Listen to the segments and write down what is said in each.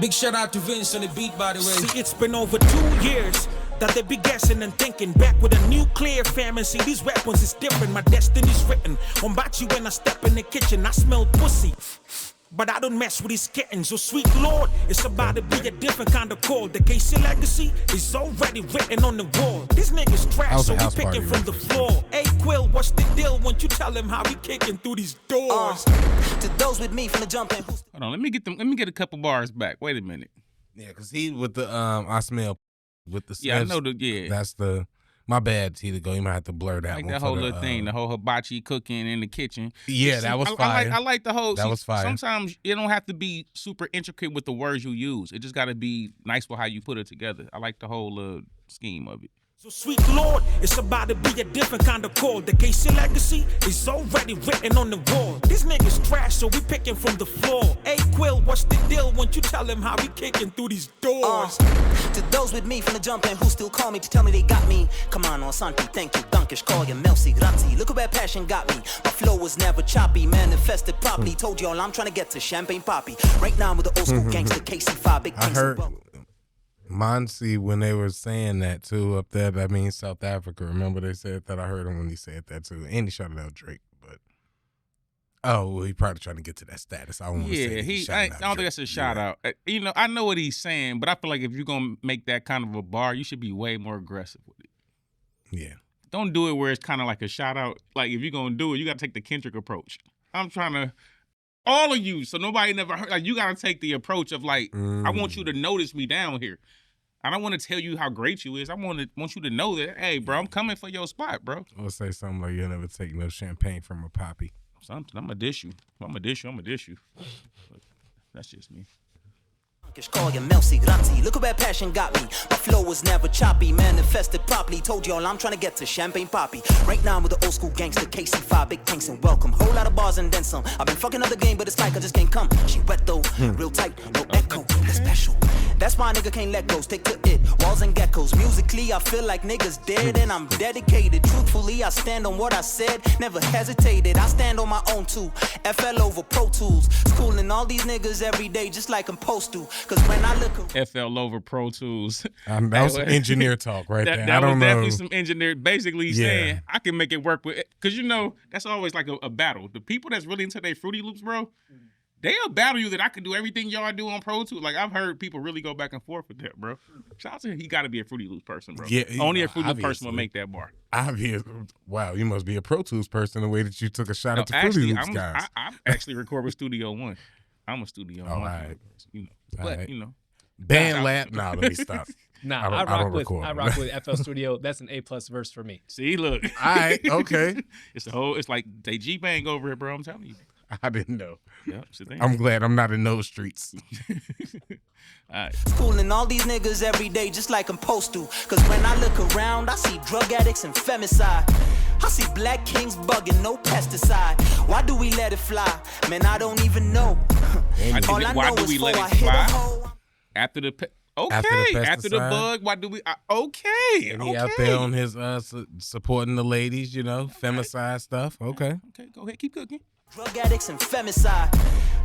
Big shout out to Vince on the beat, by the way. See, it's been over 2 years that they be guessing and thinking. Back with a nuclear famine. See, these weapons is different. My destiny's written. On Bachi when I step in the kitchen, I smell pussy. But I don't mess with these kittens. So sweet Lord, it's about to be a different kind of call. The KC legacy is already written on the wall. These niggas trash, so we picking from the floor. Hey Quill, what's the deal? Won't you tell him how we kicking through these doors? To those with me from the jump in. Hold on, let me get a couple bars back. Wait a minute. Yeah, because he with the I smell with the sniffs. Yeah, I know That's the. My bad, T to go. You might have to blur that like one. That whole little thing, the whole hibachi cooking in the kitchen. Yeah, that was fire. I like the whole. That was fire. Sometimes it don't have to be super intricate with the words you use. It just got to be nice with how you put it together. I like the whole scheme of it. So sweet Lord, it's about to be a different kind of call. The KC legacy is already written on the wall. These niggas trash, so we picking from the floor. Hey Quill, what's the deal? Won't you tell him how we kicking through these doors? To those with me from the jump in who still call me to tell me they got me. Come on, Santi, thank you, Dunkish, call you Melcy, grazie. Look at where passion got me. My flow was never choppy, manifested properly. Told y'all I'm trying to get to Champagne Poppy. Right now with the old school gangster KC5, big I heard Monsi when they were saying that too up there. That means South Africa. Remember they said that? I heard him when he said that too. And he shouted out Drake, but well, he probably trying to get to that status. I don't want to say I don't think that's a shout out. You know, I know what he's saying, but I feel like if you're gonna make that kind of a bar, you should be way more aggressive with it. Yeah. Don't do it where it's kind of like a shout out. Like if you're gonna do it, you gotta take the Kendrick approach. I'm trying to. All of you, so nobody never heard. Like you gotta take the approach of like, I want you to notice me down here. I don't want to tell you how great you is. I want you to know that, hey, bro, I'm coming for your spot, bro. Or say something like you'll never take no champagne from a poppy. Something. I'm gonna dish you. I'm gonna dish you. That's just me. Call you Melcy, grazie. Look at where passion got me. My flow was never choppy, manifested properly. Told y'all I'm trying to get to Champagne Poppy. Right now with the old school gangster KC5, big tanks and welcome. Whole lot of bars and then some. I've been fucking up the game, but it's like I just can't come. She wet though, real tight, no echo. That's special. That's why a nigga can't let go. Stick to it. Walls and geckos. Musically, I feel like niggas dead and I'm dedicated. Truthfully, I stand on what I said. Never hesitated. I stand on my own too. FL over Pro Tools. Schooling all these niggas every day just like I'm supposed to. Cause when I look FL over Pro Tools. That was some engineer talk right there. That I don't was know. definitely some engineer basically saying I can make it work with it. Cause you know, that's always like a battle. The people that's really into their Fruity Loops, bro, they'll battle you that I can do everything y'all do on Pro Tools. Like I've heard people really go back and forth with that, bro. Shout out to him. He gotta be a Fruity Loops person, bro. Yeah, only a Fruity Loops person will make that bar. Wow, you must be a Pro Tools person the way that you took a shot at the Fruity Loops guys. I actually record with Studio One. I'm a Studio One. Right. You know. But you know. Band lab. Nah, let me stop. Nah, I rock with FL Studio. That's an A+ verse for me. See, look. All right, okay. It's like they G-Bang over here, bro. I'm telling you. I didn't know. Yeah, I'm glad I'm not in those streets. All right. schooling all these niggas every day just like I'm supposed to. Cause when I look around, I see drug addicts and femicide. I see black kings bugging, no pesticide. Why do we let it fly? Man, I don't even know. All I know is before I hit a hole. After the After the bug, why do we? Okay, and he out there on his supporting the ladies, you know, femicide stuff. Okay, go ahead, keep cooking. Drug addicts and femicide.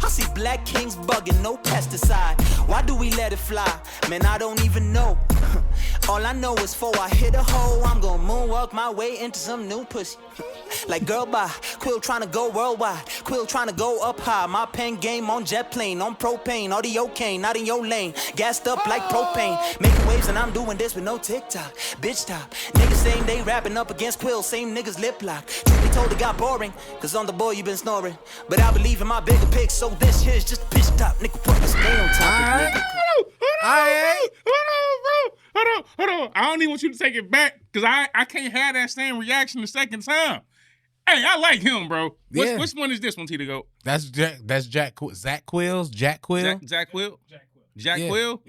I see black kings bugging, no pesticide. Why do we let it fly? Man, I don't even know. All I know is before I hit a hole, I'm gonna moonwalk my way into some new pussy. Like girl bye, Quill trying to go worldwide, Quill trying to go up high. My pen game on jet plane, on propane, audio cane, not in your lane, gassed up like propane, making waves and I'm doing this with no TikTok. Bitch top, niggas saying they rapping up against Quill, same niggas lip lock. Truth be told it got boring, cause on the boy you been snoring. But I believe in my bigger pics, so this here's just bitch top. Nigga put the spray on top of Hold on. I don't even want you to take it back, cause I can't have that same reaction the second time. Hey, I like him, bro. Which one is this one, T to go? That's Jack Quill. Jack Quill? Jack Quill?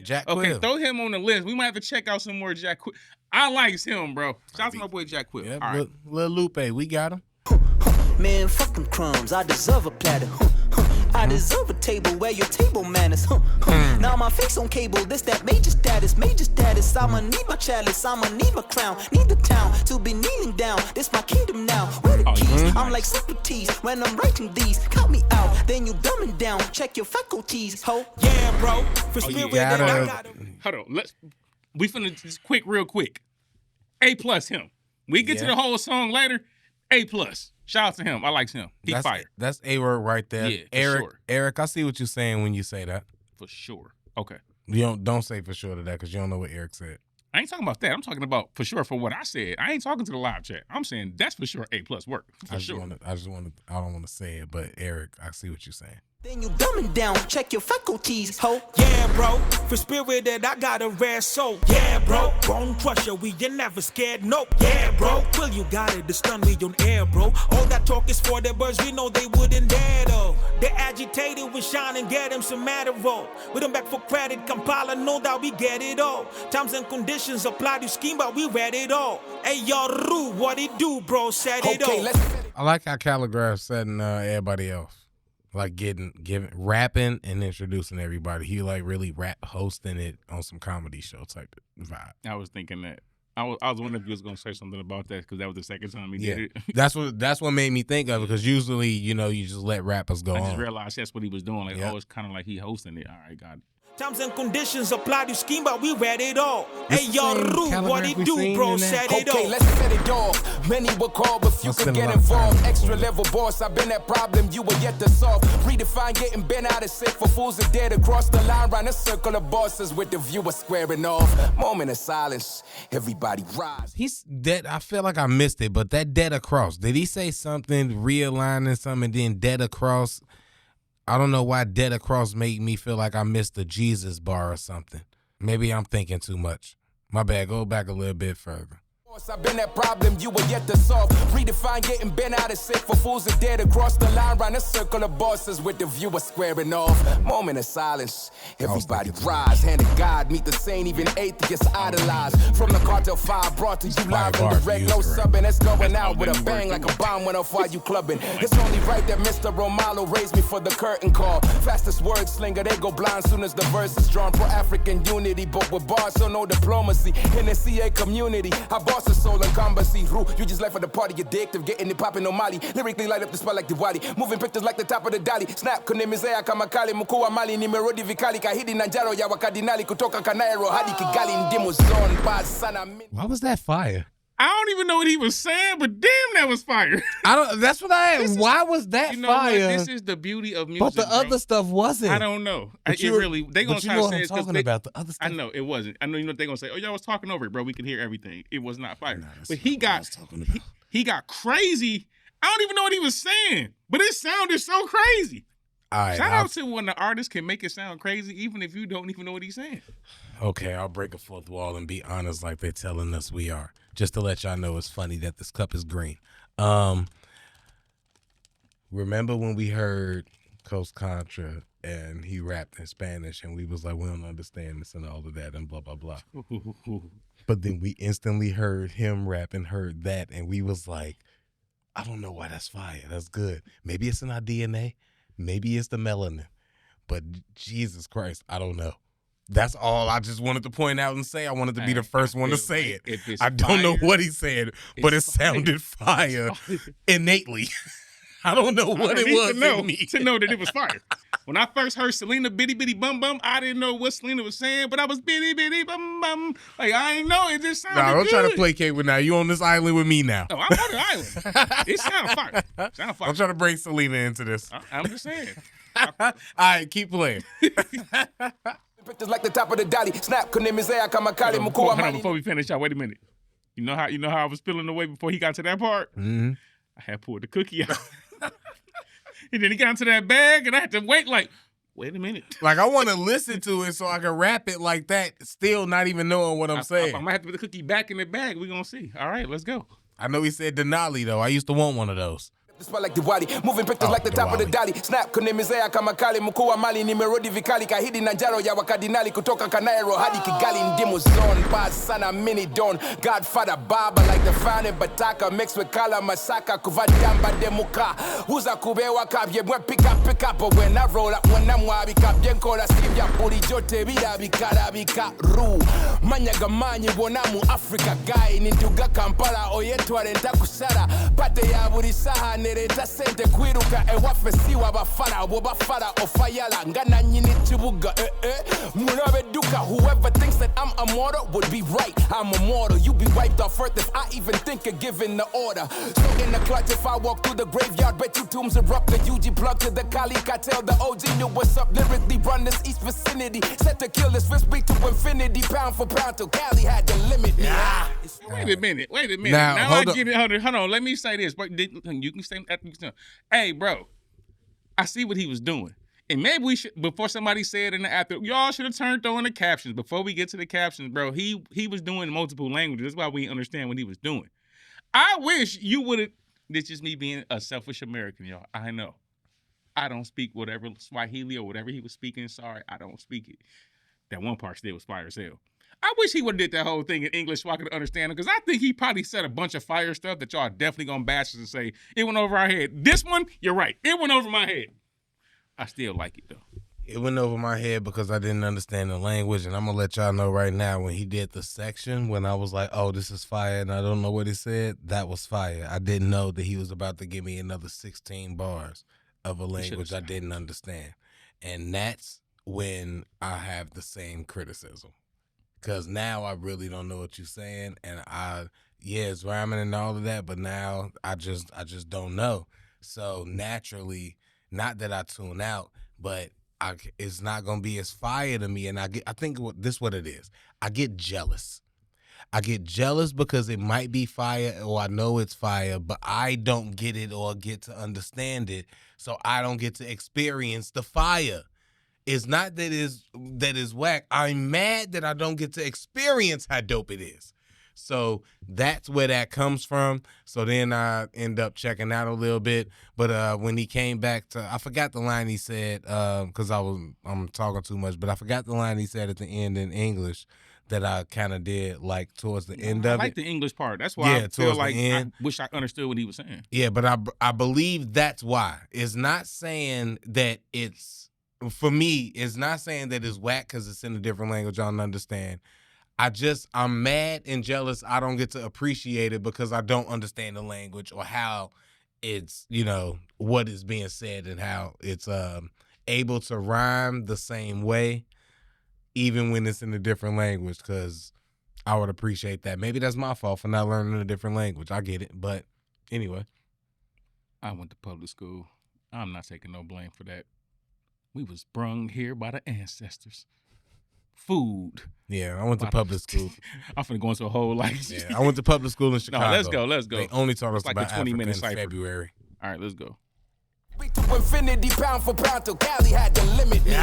Jack Okay, Quill. throw him on the list. We might have to check out some more Jack Quill. I likes him, bro. Shout out to my boy Jack Quill. Yeah, all right. Lil Lupe, we got him. Man, fuck them crumbs, I deserve a platter. I deserve a table where your table manners. Now my face on cable, this that major status, major status. I'ma need my chalice, I'ma need my crown, need the town to be kneeling down. This my kingdom now. Where the keys? I'm like Socrates when I'm writing these. Count me out, then you dumbing down. Check your faculties, ho. Yeah, bro. For spirit that I got. Hold on, we finna just real quick. A+ him. We get to the whole song later. A+. Shout out to him. I like him. He fire. That's A-word right there. Yeah, Eric, I see what you're saying when you say that. For sure. Okay. You don't say for sure to that because you don't know what Eric said. I ain't talking about that. I'm talking about for sure for what I said. I ain't talking to the live chat. I'm saying that's for sure A+ work. For sure. I don't want to say it, but Eric, I see what you're saying. Then you dumbing down, check your faculties, ho. Yeah, bro. For spirit that I got a rare soul. Yeah, bro. Bone crusher, we ain't never scared, nope. Yeah, bro. Will you got it, the stun we on air, bro. All that talk is for the birds, we know they wouldn't dare, though. They agitated with shine and get them some matter, roll. With them back for credit, Kampala, no doubt we get it all. Times and conditions apply to scheme, but we read it all. Hey, y'all, Rue, what it do, bro? Said it all. I like how Khaligraph setting everybody else. Like giving rapping and introducing everybody. He like really hosting it on some comedy show type of vibe. I was thinking that. I was wondering if you was gonna say something about that because that was the second time he did it. That's what made me think of it because usually you just let rappers go on. I just realized that's what he was doing. Like it's kind of like he hosting it. All right, got it. Times and conditions apply to scheme, but we read it all. Hey, y'all, Rue, what it do, bro? Said it all. Okay, let's set it off. Many will call, but few can get involved. Extra level boss, I've been that problem you will yet to solve. Redefine getting bent out of sick for fools that dare to cross the line. Round a circle of bosses with the viewer squaring off. Moment of silence, everybody rise. He's dead. I feel like I missed it, but that dead across. Did he say something, realigning something, and then dead across? I don't know why dead across made me feel like I missed the Jesus bar or something. Maybe I'm thinking too much. My bad. Go back a little bit further. I've been that problem you will yet to solve. Redefine getting bent out of sick for fools that dare to cross the line. Round a circle of bosses with the viewer squaring off. Moment of silence, everybody rise. Hand of God, meet the sane, even atheists idolize. From the Cartel 5 brought to you live and direct. No subbing, it's going out with a bang like a bomb went off while you clubbing. It's only right that Mr. Romalo raised me for the curtain call. Fastest word slinger, they go blind soon as the verse is drawn. Pro-African unity, but with bars, so no diplomacy. In the CA community, I boss a soul and combacy. You just left for the party, addictive, getting it popping on Mali. Lyrically light up the spot like Diwali. Moving pictures like the top of the dolly. Snap, kunimizea kama kali. Mkuu wa mali ni merodi vikali. Kahidi na njaro ya wakadinali. Kutoka Kanairo hadi Kigali ndimu zone. Basana. Why was that fire? I don't even know what he was saying, but damn, that was fire. That's what I asked. Why was that fire? What? This is the beauty of music. But the other stuff wasn't. I don't know. They gonna try to say it's talking about the other stuff. I know it wasn't. I know they're gonna say, "Oh, y'all was talking over it, bro. We can hear everything." It was not fire. But he got crazy. I don't even know what he was saying, but it sounded so crazy. Shout out to when the artist can make it sound crazy, even if you don't even know what he's saying. Okay, I'll break a fourth wall and be honest like they're telling us we are. Just to let y'all know it's funny that this cup is green. Remember when we heard Coast Contra and he rapped in Spanish and we was like, we don't understand this and all of that and blah, blah, blah. But then we instantly heard him rap and heard that and we was like, I don't know why that's fire. That's good. Maybe it's in our DNA. Maybe it's the melanin. But Jesus Christ, I don't know. That's all I just wanted to point out and say. I wanted to be the first one to say it. I don't know what he said, but it sounded fire innately. I don't know what it was to know that it was fire. When I first heard Selena Bitty Bitty Bum Bum, I didn't know what Selena was saying, but I was Bitty Bitty Bum Bum. Like, I ain't know. It just sounded good. Don't try to placate with now. You on this island with me now. No, I'm on the island. It sounds fire. I'm trying to bring Selena into this. I'm just saying. All right, keep playing. Pictures like the top of the dolly. Snap, kunimizea kama kali. Mkuu wa mali. Before we finish out, wait a minute. You know how I was feeling the way before he got to that part? Mm-hmm. I had pulled the cookie out. And then he got into that bag, and I had to wait a minute. Like, I want to listen to it so I can rap it like that, still not even knowing what I'm saying. I'm going to have to put the cookie back in the bag. We're going to see. All right, let's go. I know he said Denali, though. I used to want one of those. like Diwali, moving pictures like the top of the Dali. Snap kunemezea kama kali, mkuu wa mali nimerudi vikali, kahidi na njaro ya wakadinali kutoka Kanairo hadi Kigali, ndimu zone, buzz sana mini don, Godfather Baba like the fountain Bataka, mixed with Kala Masaka, kuvadamba demuka, uza kubewa kabye mwe pick up, but when I roll up, when I'm wabi kabye nkola sivya puri jote bila bika ru, manyaga manyi wonamu Africa guy, ninduga Kampala oyetware ntakusara, pate ya buri saha nereta sente kwiruka ewafesiwa bafara bo bafara ofayala ngana nyini chibuga munabe duka. Whoever thinks that I'm immortal would be right. I'm immortal. You be wiped off earth if I even think of giving the order. So in the clutch, if I walk through the graveyard, bet you tombs erupt. The UG plug to the Khali Cartel. The OG knew what's up. Lyrically run this east vicinity. Set to kill this fist beat to infinity, pound for pound till Cali had to limit me. Wait a minute. Now I get it. Hold on. Let me say this. You can say after you say, hey, bro, I see what he was doing. And maybe we should, before somebody said in the after, y'all should have turned on the captions. Before we get to the captions, bro, he was doing multiple languages. That's why we understand what he was doing. I wish you would have, this is just me being a selfish American, y'all. I know. I don't speak whatever Swahili or whatever he was speaking. Sorry, I don't speak it. That one part still was fire as hell. I wish he would have did that whole thing in English so I could understand him, because I think he probably said a bunch of fire stuff that y'all definitely gonna bash us and say, it went over our head. This one, you're right. It went over my head. I still like it, though. It went over my head because I didn't understand the language, and I'm going to let y'all know right now, when he did the section, when I was like, oh, this is fire, and I don't know what he said, that was fire. I didn't know that he was about to give me another 16 bars of a language I didn't understand. And that's when I have the same criticism. Because now I really don't know what you're saying, and it's rhyming and all of that, but now I just don't know. So naturally, not that I tune out, but it's not gonna be as fire to me. And I think this what it is. I get jealous. I get jealous because it might be fire, or I know it's fire, but I don't get it or get to understand it, so I don't get to experience the fire. It's not that is whack. I'm mad that I don't get to experience how dope it is. So that's where that comes from. So then I end up checking out a little bit. But when he came back to, I forgot the line he said, because I'm talking too much, but I forgot the line he said at the end in English that I kind of did like towards the end of it. I like the English part. That's why I feel like I wish I understood what he was saying. Yeah, but I believe that's why. It's not saying that it's, for me, it's not saying that it's whack because it's in a different language I don't understand. I'm mad and jealous I don't get to appreciate it because I don't understand the language or how it's, what is being said and how it's able to rhyme the same way even when it's in a different language, because I would appreciate that. Maybe that's my fault for not learning a different language. I get it. But anyway. I went to public school. I'm not taking no blame for that. We was brung here by the ancestors. Food. Yeah, I went to public school. I'm finna go into a whole I went to public school in Chicago. No, let's go. They only taught us like about a 20-minute Africa in February. All right, let's go. To infinity, pound for pound till Cali had to limit me.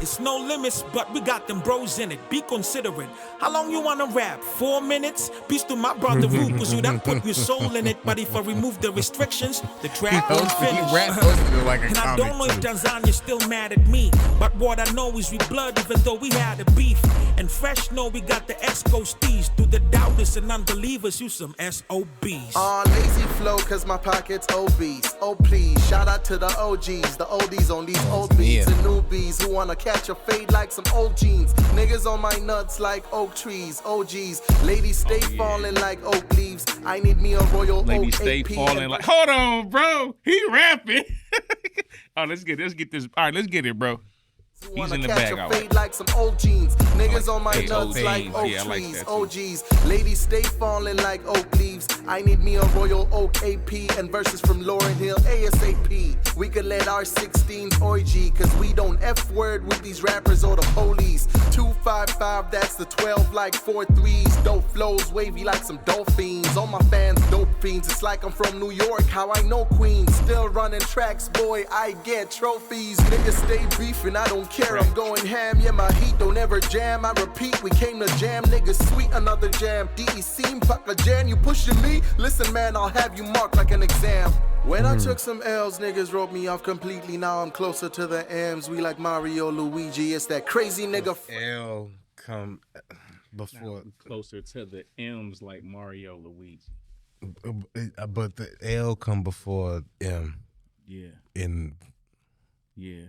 It's no limits, but we got them bros in it. Be considerate. How long you wanna rap? 4 minutes? Peace to my brother Ru, cause you done put your soul in it. But if I remove the restrictions, the track won't finish. And I don't know if Tanzania's still mad at me, but what I know is we blood even though we had a beef. And fresh know we got the Escosties. To the doubters and unbelievers, you some SOBs. Lazy flow cause my pocket's obese. Oh please, shout out to the OGs, the oldies on these old beats and newbies who wanna catch a fade like some old jeans. Niggas on my nuts like oak trees, OGs. Ladies stay falling like oak leaves. I need me a royal Ladies oak stay AP falling like. Hold on, bro. He rapping. Oh, let's get this. All right, let's get it, bro. He's in the bag. Catch a fade like some old jeans. Niggas on my nuts like oak trees, OGs. Ladies stay falling like oak leaves. I need me a royal oak AP and verses from Lauryn Hill ASAP. We could let our 16s orgy, cause we don't F word with these rappers or the police. 255, that's the 12 like 4 threes. Dope flows wavy like some dolphins. All my fans dope fiends. It's like I'm from New York, how I know Queens. Still running tracks, boy, I get trophies. Niggas stay beefing, I don't care, I'm going ham. Yeah, my heat don't ever jam. I repeat, we came to jam. Niggas sweet, another jam. DEC, fuck a jam. You pushing me? Listen, man, I'll have you marked like an exam. When I took some L's, niggas wrote me off completely. Now I'm closer to the M's. We like Mario, Luigi. It's that crazy nigga. L come before. Closer to the M's like Mario, Luigi. But the L come before M. Yeah. Yeah.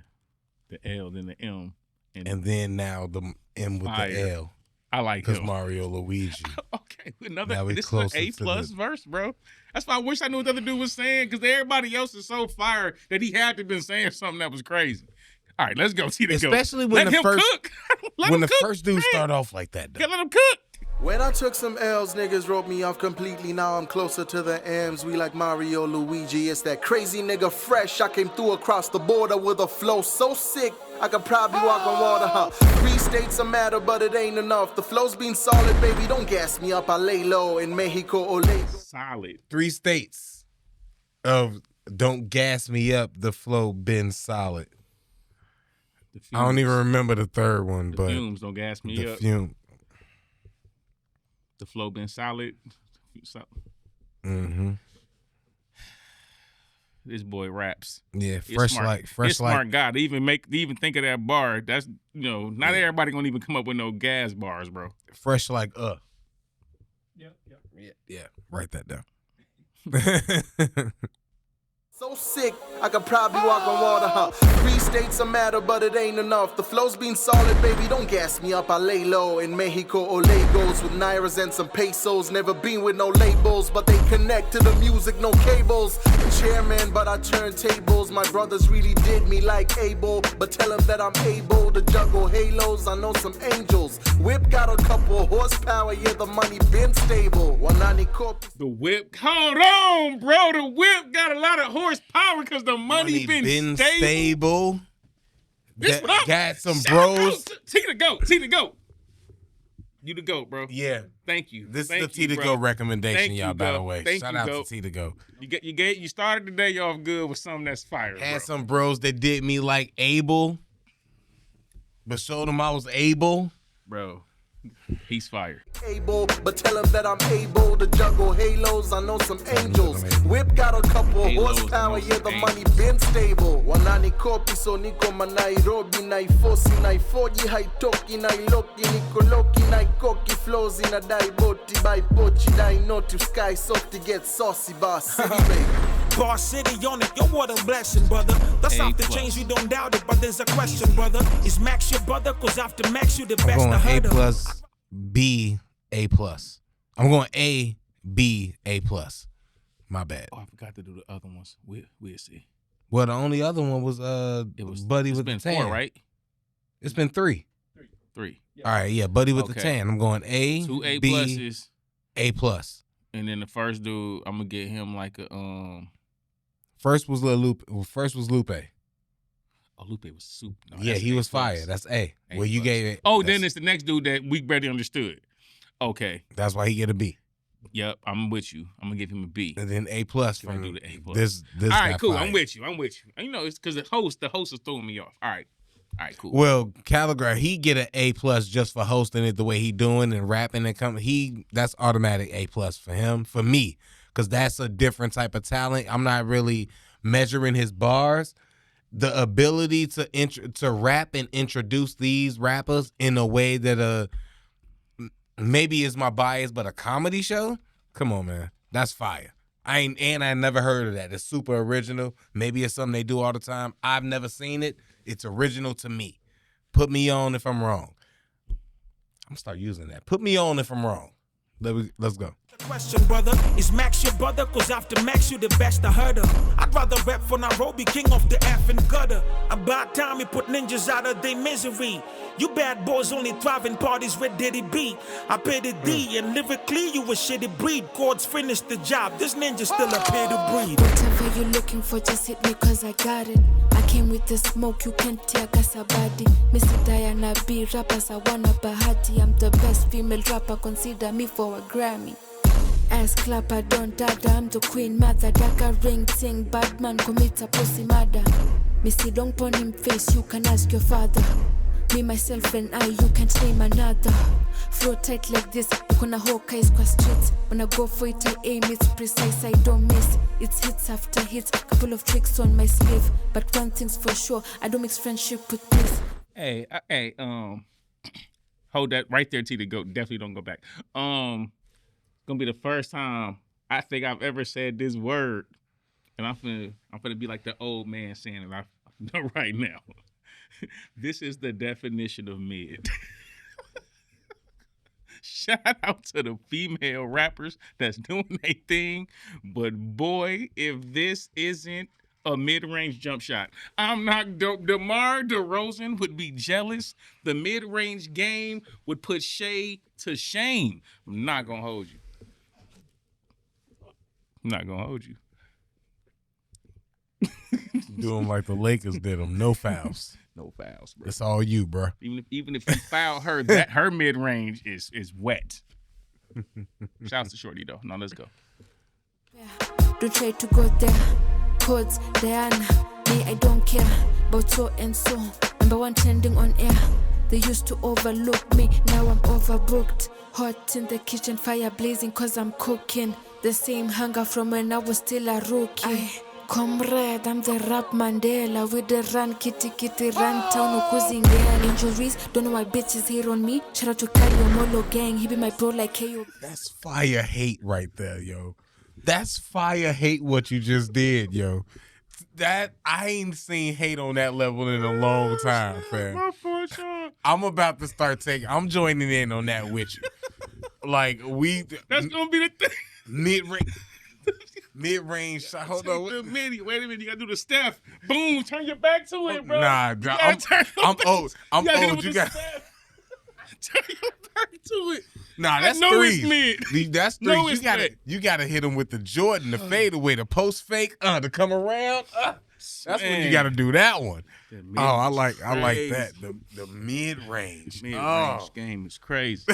The L, then the M. And then now the M with fire. the L. I like because him. Mario Luigi. Okay, this is an A+ verse, bro. That's why I wish I knew what the other dude was saying, because everybody else is so fire that he had to have been saying something that was crazy. All right, let's go. Especially when let him cook. When the first dude start off like that, though. Let him cook. When I took some L's, niggas wrote me off completely. Now I'm closer to the M's. We like Mario, Luigi. It's that crazy nigga fresh. I came through across the border with a flow so sick, I could probably walk on water, huh? 3 states a matter, but it ain't enough. The flow's been solid, baby. Don't gas me up. I lay low in Mexico, ole. Solid. 3 states of don't gas me up. The flow been solid. I don't even remember the third one, but fumes don't gas me up. The flow been solid. Mm-hmm. This boy raps. Yeah, smart guy. To even think of that bar. That's not everybody gonna even come up with no gas bars, bro. Fresh like Yeah. Write that down. So sick, I could probably walk on water, huh? 3 states a matter, but it ain't enough. The flow's been solid, baby. Don't gas me up. I lay low in Mexico or Lagos with Nairas and some pesos. Never been with no labels, but they connect to the music, no cables. Chairman, but I turn tables. My brothers really did me like Abel, but tell them that I'm able to juggle halos. I know some angels. Whip got a couple horsepower, yeah, the money been stable. 190 corp. The whip, hold on, bro. The whip got a lot of horsepower because the money been stable. Got some bros. T to go. You the GOAT, bro. Yeah. Thank you. This is the T to go recommendation, y'all, by the way. Shout out to T to go. You started the day off good with something that's fire. Had some bros that did me like Abel, but showed them I was able. Bro, he's fire. Able, but tell him that I'm able to juggle halos. I know some angels. Whip got a couple horsepower, yeah, the money been stable. 190 kopi so niko manairobi naifosi naifoji haitoki nailoki nikoloki naikoki flows in a dai boti by pochi dai noti sky softy get saucy boss city baby. Bar City on it, yo, what a blessing, brother. That's off the change, we don't doubt it, but there's a question, brother. Is Max your brother? Cause after Max, you the best. I'm going A+, B, A+. I'm going A, B, A+. My bad. Oh, I forgot to do the other ones. We'll see. Well, the only other one was Buddy with the tan. 4, right? It's been 3. 3. All right, yeah, Buddy with the tan. I'm going A, 2 A+, B, A+. And then the first dude, I'm gonna get him like a First was Lupe. Oh, Lupe was super. No, yeah, he was fire. That's A. Well, you gave it. Oh, then it's the next dude that we barely understood. Okay. That's why he get a B. Yep, I'm with you. I'm gonna give him a B. And then A+ from do the A+. This all right, cool. Fire. I'm with you. You know, it's because the host is throwing me off. All right, cool. Well, Khaligraph, he get an A+ just for hosting it the way he doing and rapping and coming. That's automatic A+ for him. For me, because that's a different type of talent. I'm not really measuring his bars. The ability to rap and introduce these rappers in a way that maybe is my bias, but a comedy show. Come on, man, that's fire. I never heard of that. It's super original. Maybe it's something they do all the time. I've never seen it. It's original to me. Put me on if I'm wrong. I'm gonna start using that. Put me on if I'm wrong. Let's go. Question, brother, is Max your brother? Cause after Max, you the best I heard of. I'd rather rap for Nairobi, king of the effing gutter. About time we put ninjas out of their misery. You bad boys only thrive in parties where Diddy be. I pay the D and lyrically you a shitty breed. Chords finish the job, this ninja still a pay to breed. Whatever you looking for, just hit me cause I got it. I came with the smoke, you can't tear gas a body. Missy Diana B, rappers I wanna Bahati. I'm the best female rapper, consider me for a Grammy. Ass clapper, don't dada, I'm the queen mother. Daka ring ting, bad man commit a pussy murder. Missy don't pon him face, you can ask your father. Me, myself and I, you can't name another. Flow tight like this, kuna Hawkeyes kwa streets. When I go for it, I aim, it's precise, I don't miss. It's hits after hits, couple of tricks on my sleeve. But one thing's for sure, I don't mix friendship with peace. Hey, hold that right there, T. To go. Definitely don't go back. Gonna be the first time I think I've ever said this word, and I'm finna be like the old man saying it. I know right now. This is the definition of mid. Shout out to the female rappers that's doing their thing, but boy, if this isn't a mid-range jump shot, I'm not. DeMar DeRozan would be jealous. The mid-range game would put Shay to shame. I'm not gonna hold you. I'm not gonna hold you. Do them like the Lakers did them. No fouls. No fouls, bro. It's all you, bro. Even if you foul her, that her mid range is wet. Shouts to Shorty though. Now let's go. Yeah. Don't try to go there. Codes, Diana. Me, I don't care about so and so. Number one trending on air. They used to overlook me. Now I'm overbooked. Hot in the kitchen, fire blazing cause I'm cooking. The same hunger from when I was still a rookie. Comrade, I'm the rap Mandela. With the run, kitty, run town, ukuzingea. Injuries, don't know why bitches hate on me. Shout out to Khali Molo gang, he be my bro like KO. That's fire hate right there, yo. That's fire hate what you just did, yo. That I ain't seen hate on that level in a long time, fam. I'm about to start I'm joining in on that with you. Like That's gonna be the thing. Mid-range shot. Hold on. Wait a minute, you gotta do the Steph. Boom, turn your back to it, bro. Nah, I'm old. I'm old. You got turn your back to it. Nah, that's threes. That's threes. You gotta hit him with the Jordan, the fadeaway, the post fake, to come around. That's when you gotta do that one. I like that. The mid-range. Mid-range game is crazy.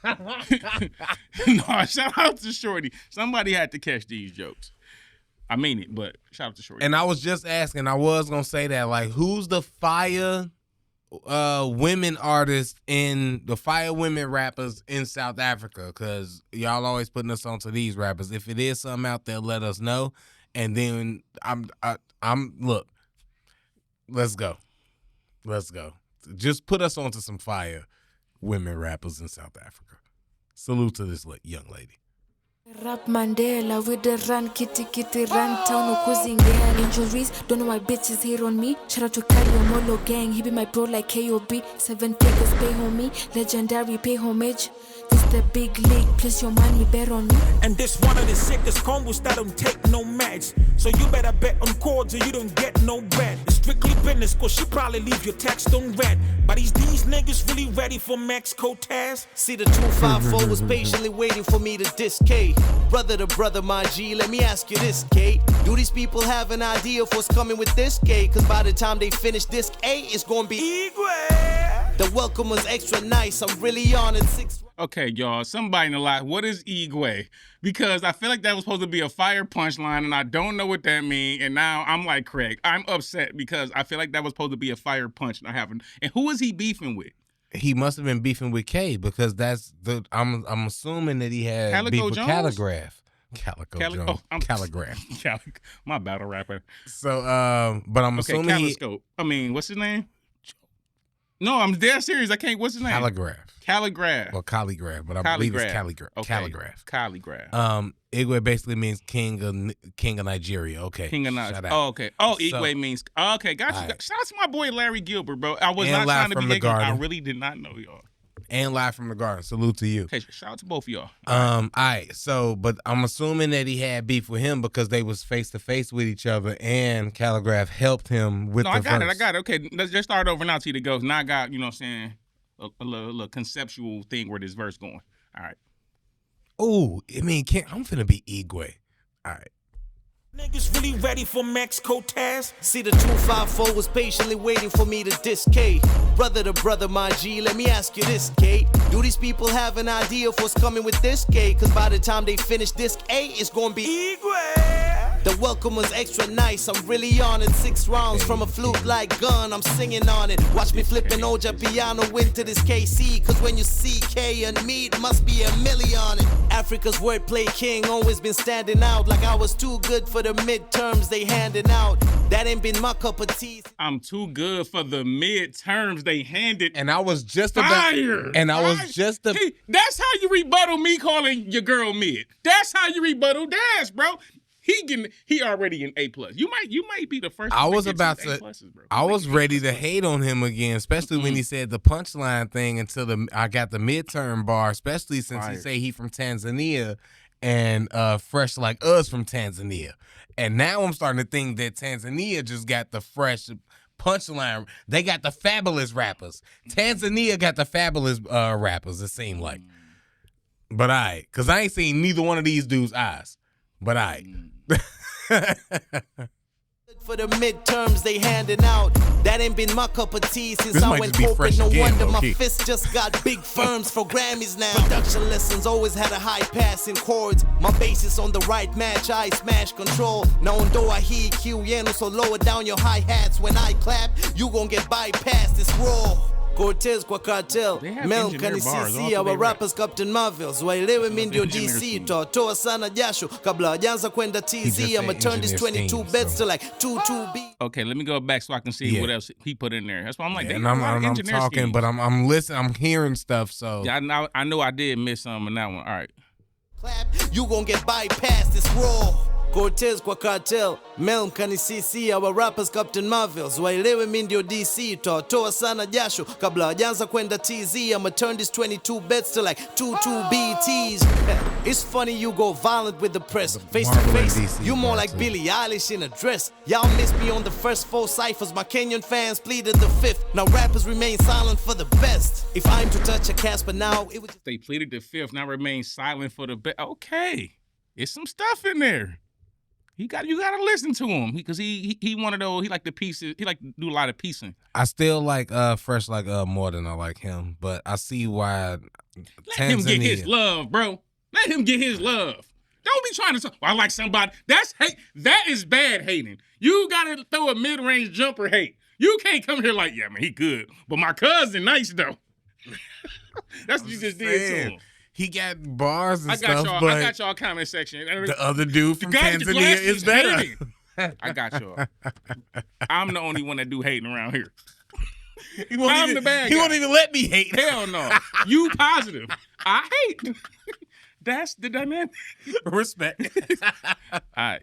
No, shout out to Shorty. Somebody had to catch these jokes. I mean it, but shout out to Shorty. And I was just asking, I was gonna say that, like, who's the fire women artists in the fire women rappers in South Africa? Because y'all always putting us onto these rappers. If it is something out there, let us know. And then look, let's go. Just put us onto some fire women rappers in South Africa. Salute to this young lady. Rap Mandela with the run, kitty, run town, ukuzingea. Injuries, don't know why bitches hate on me. Shout out to Khali Molo gang, he be my bro like KOB. 7 figures pay homie, legendary pay homage. This the big league, place your money bet on me. And this one of the sickest combos that don't take no match. So you better bet on chords or you don't get no bread. It's strictly business, cause she probably leave your text on red. But these niggas really ready for Max Cortez? See, the 254 was patiently waiting for me to diss K. Brother to brother, my G, let me ask you this, K. Do these people have an idea of what's coming with this K? Cause by the time they finish disc A, it's gonna be Igwe. The welcome was extra nice, I'm really honored. Okay, y'all, somebody in the lot, what is Igwe? Because I feel like that was supposed to be a fire punchline, and I don't know what that means. And now I'm like Craig, I'm upset because I feel like that was supposed to be a fire punch, and I haven't. And who is he beefing with? He must have been beefing with K because that's I'm assuming that he had Calico beef with Jones? Khaligraph. Jones. Khaligraph. My battle rapper. So, but I'm assuming what's his name? No, I'm dead serious. I can't. What's his name? Khaligraph. Well, Khaligraph, but I believe it's Khaligraph. Okay. Khaligraph. Igwe basically means king of Nigeria. Okay. King of Nigeria. Oh, okay. Oh, Igwe means okay. Got you. Right. Shout out to my boy Larry Gilbert, bro. I was not trying to be ignorant. I really did not know y'all. And Live from the Garden. Salute to you. Okay, shout out to both of y'all. All right. So, but I'm assuming that he had beef with him because they was face to face with each other, and Khaligraph helped him with the verse. I got it. Okay, let's just start over now. T to goes. Now I got, you know what I'm saying, a little conceptual thing where this verse going. All right. Oh, I mean, I'm finna be Igwe. All right. Niggas really ready for Max Cortez? See, the 254 was patiently waiting for me to diss K. Brother to brother, my G, let me ask you this, K. Do these people have an idea of what's coming with this K? Cause by the time they finish disc A, it's gonna be Igwe. The welcome was extra nice, I'm really on it. 6 rounds from a flute like gun, I'm singing on it. Watch me flipping Oja piano into this KC. Cause when you see K and me, it must be a million on it. Africa's wordplay king, always been standing out. Like I was too good for the midterms they handing out. That ain't been my cup of tea. I'm too good for the midterms they handed. And I was just Fire. That's how you rebuttal me calling your girl mid. That's how you rebuttal Dash, bro. He already an A+. You might be the first. I was about to. I was ready to hate on him again, especially when he said the punchline thing until I got the midterm bar, especially since he say he from Tanzania and Fresh Like Us from Tanzania. And now I'm starting to think that Tanzania just got the fresh punchline. They got the fabulous rappers. Tanzania got the fabulous rappers, it seemed like. But because I ain't seen neither one of these dudes' eyes. But for the midterms they handing out. That ain't been my cup of tea since this I went corporate. No wonder my key. fist just got big firms for Grammys now. Production lessons always had a high passing chords. My bass is on the right match, I smash control. Now though I hear Q, so lower down your hi-hats when I clap. You gon' get bypassed, it's raw. Cortez kwa cartel, Mel kanisisi our rappers Captain Marvels. Waelewe mi ndio DC, toa sana jasho kabla hajaanza kwenda TZ. I'ma turn this 22 beds to like 2-2B. Okay, let me go back so I can see what else he put in there. That's why I'm like, and I'm talking, schemes. But I'm listening, I'm hearing stuff. So yeah, I know I did miss some in that one. All right, clap, you gon' get bypassed, it's raw. Cortez kwa cartel, Mel mkanisisi our rappers Captain Marvels. Waelewe mi ndio DC, toa sana jasho kabla hajaanza kwenda TZ. I'ma turn this 22 bets to like 2-2 BTs. It's funny you go violent with the press. Face to face, you more like Billie Eilish in a dress. Y'all missed me on the first 4 ciphers. My Kenyan fans pleaded the 5th. Now rappers remain silent for the best. If I'm to touch a Casper now, it would just... They pleaded the 5th, now remain silent for the best. Okay, it's some stuff in there. You gotta listen to him because he one of those. He like the pieces. He like to do a lot of piecing. I still like Fresh Like more than I like him, but I see why. Let him get his love, bro. Let him get his love. Don't be trying to say, I like somebody. That's hate. That is bad hating. You gotta throw a mid-range jumper hate. You can't come here like, yeah, man, he good, but my cousin nice though. That's what you just did to him. He got bars and stuff, but I got y'all comment section. The other dude from Tanzania is better. I got y'all. I'm the only one that do hating around here. I'm the bad guy. He won't even let me hate. Hell no. You positive. I hate. That's the dynamic. Respect. All right.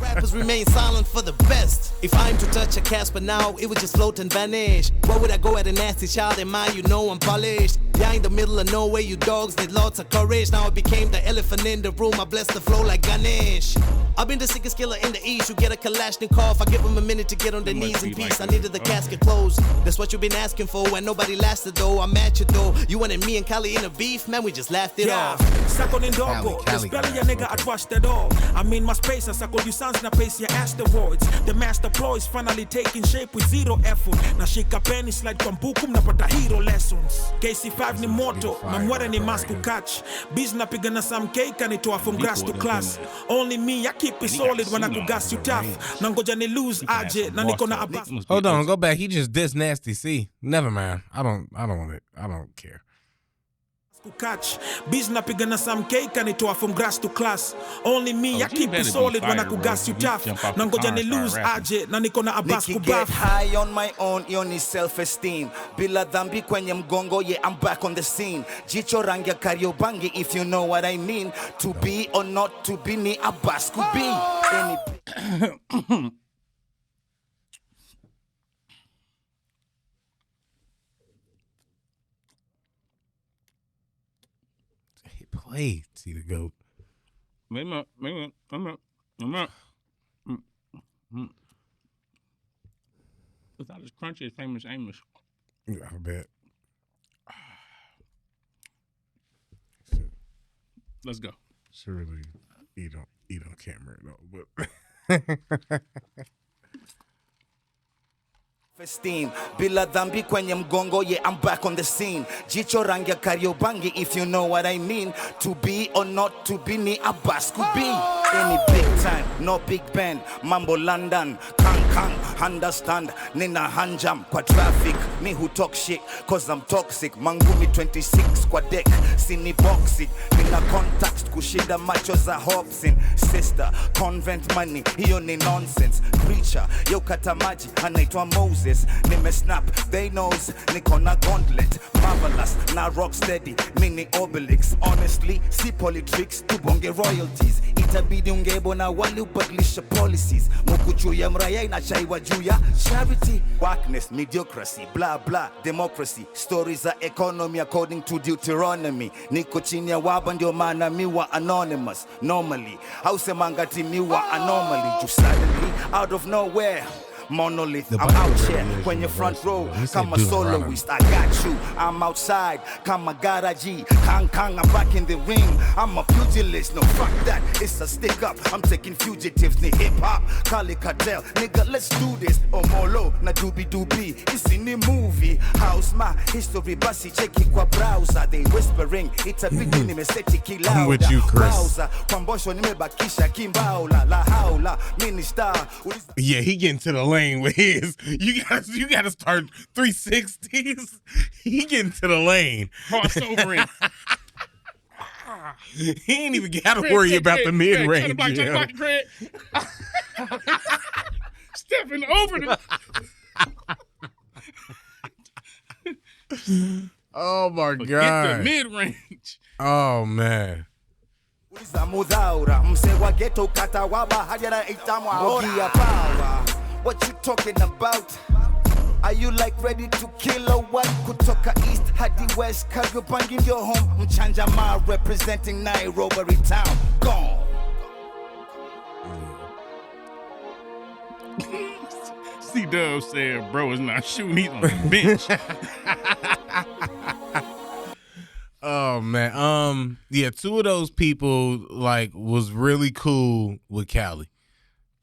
Rappers remain silent for the best. If I'm to touch a Casper now, it would just float and vanish. Why would I go at a nasty child in mind? You know I'm polished. Yeah, in the middle of nowhere, you dogs need lots of courage. Now I became the elephant in the room. I bless the flow like Ganesh. I've been the sickest killer in the East. You get a Kalashnikov. I give him a minute to get on their knees in peace. I needed the casket closed. That's what you've been asking for. And nobody lasted though. I'm at you though. You wanted me and Khali in a beef? Man, we just laughed it off. Sako ni ndogo, spelling ya nigga atwashed it all. I'm in my space, sako you sounds na pace ya asteroids. The master ploy is finally taking shape with zero effort. Nashika penny slide kwa mbuku mnapata hero lessons. KC5 ni moto, mamware ni mask catch. Biz napigana some cake kanitoa from grass to class. Only me, I keep it solid when I go gas you tough. Nangoja ni lose aje, na niko na abas. Hold on, go back. He just dissed Nasty C. Never mind. I don't want it. I don't care. Catch biz napigana some cake kanitoa from grass to class. Only me, I keep it solid when I go gas you tough. Nangoja ni lose aje, na niko na abas kubaf. Get high on my own, yoni self-esteem. Bila dhambi kwenye mgongo, yeah, I'm back on the scene. Jicho rangi ya Kariobangi, if you know what I mean. To be or not to be, ni abas kubi. Play, see the goat. Maybe. It's not as crunchy as Famous Amos. Yeah, I bet. Let's go. Surely eat on camera and all, but Esteem bila dhambi kwenye mgongo, yeah, I'm back on the scene. Jicho rangi ya Kariobangi, if you know what I mean. To be or not to be, ni Abbas could be. Any big time, no big band. Mambo London, kang, understand. Nina hanjam kwa traffic. Me who talk shit, cause I'm toxic. Mangumi 26 kwa deck, sini boxing. Nina context kushinda macho za Hobson. Sister, convent money, hiyo ni nonsense. Preacher, yo kata maji, anaitwa Moses. Nime snap, they knows, niko na gauntlet. Marvelous, na rock steady, mini Obelix. Honestly, si politics, tubonge royalties. Itabidi ungebo na wali ubadilisha policies. Mukuchu ya mraya inachaiwa juu ya charity. Darkness, mediocracy, blah blah, democracy. Stories are economy according to Deuteronomy. Niko chini ya waba ndio maana miwa anonymous. Normally, hausemangati miwa anomaly. Just suddenly, out of nowhere. Monolith, I'm out here when you're front row. Come a soloist, I got you. I'm outside, come a garaji. Kang, I'm back in the ring. I'm a pugilist, no fuck that. It's a stick up. I'm taking fugitives, ni hip hop. Khali Cartel, nigga, let's do this. Omolo, na doobie. It's in the movie. How's my history? Basi cheki kwa browser. They whispering, it's a bit in meseti kilauda. I'm with you, Chris. Browser, kwambosho nimebakisha kimbaula. La haula, minister. Yeah, he getting to the lane with his. You gotta start 360s. He getting to the lane. Crossover in. He ain't even gotta worry about the mid range. Stepping over the. Oh my Get God. the mid range. Oh man. What you talking about? Are you like ready to kill or what? Kutoka East hadi West, Kariobangi your home. Mchanja Ma representing Nairobi town. Gone. C-Dub said, bro is not shooting, he's on the bench. Oh man. Yeah, two of those people like was really cool with Khali.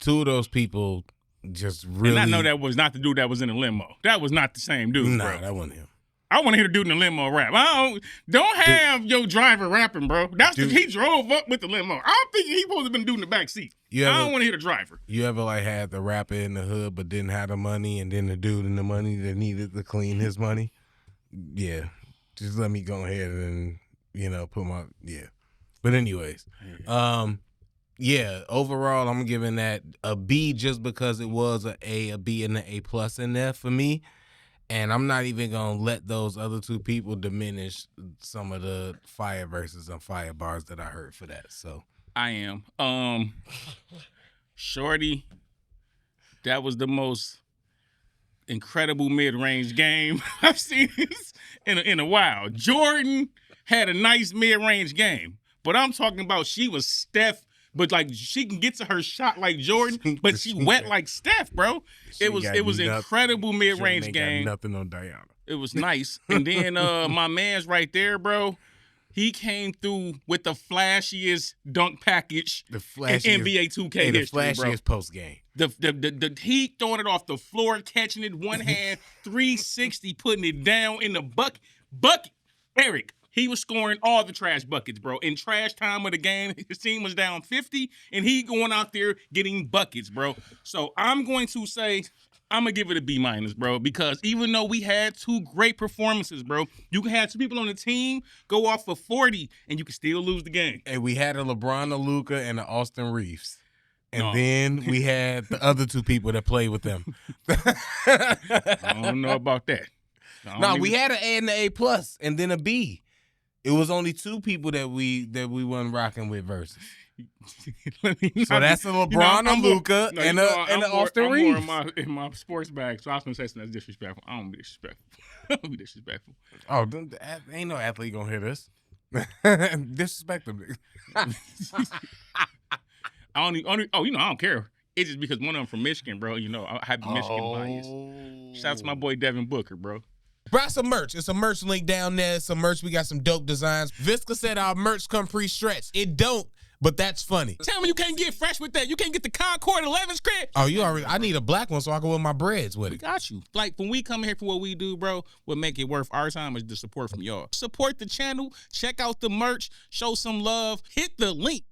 Two of those people just really. And I know that was not the dude that was in the limo. That was not the same dude, Nah, bro. that wasn't him. I want to hear the dude in the limo rap. Don't have your driver rapping, bro. He drove up with the limo. I'm thinking he supposed to been doing the back seat. I don't want to hear the driver. You ever like had the rapper in the hood but didn't have the money, and then the dude in the money that needed to clean his money? Yeah. Just let me go ahead and, put my, yeah. But anyways, yeah, overall, I'm giving that a B just because it was a B, and an A+ in there for me. And I'm not even going to let those other two people diminish some of the fire verses and fire bars that I heard for that. So I am. Shorty, that was the most incredible mid-range game I've seen in a while. Jordan had a nice mid-range game, but I'm talking about she was Steph, but like she can get to her shot like Jordan, but she wet like Steph, bro. It was incredible mid-range game. Got nothing on Diana. It was nice. And then my man's right there, bro. He came through with the flashiest dunk package in NBA 2K history, the flashiest bro. post game. The he throwing it off the floor, catching it one hand, 360, putting it down in the bucket. Eric, he was scoring all the trash buckets, bro. In trash time of the game, his team was down 50, and he going out there getting buckets, bro. So I'm going to say, I'm going to give it a B-, bro, because even though we had two great performances, bro, you can have two people on the team go off for 40, and you can still lose the game. And we had a LeBron, a Luka, and an Austin Reeves. And then we had the other two people that played with them. I don't know about that. No, we had an A and an A+, and then a B. It was only two people that we wasn't rocking with versus. So that's a LeBron, a Luka, and an Austin Reeves. I'm more in my sports bag, so I was going to say something that's disrespectful. I don't be disrespectful. Oh, ain't no athlete going to hear this. Disrespect them. I don't care. It's just because one of them from Michigan, bro. I have the Michigan bias. Shout out to my boy Devin Booker, bro. Buy some merch. It's a merch link down there. Some merch. We got some dope designs. Visca said our merch come pre-stretched. It don't, But that's funny. Tell me you can't get fresh with that. You can't get the Concord 11 script. Oh, you already. I need a black one so I can wear my breads with it. We got you. Like when we come here for what we do, bro, what make it worth our time is the support from y'all. Support the channel. Check out the merch. Show some love. Hit the link.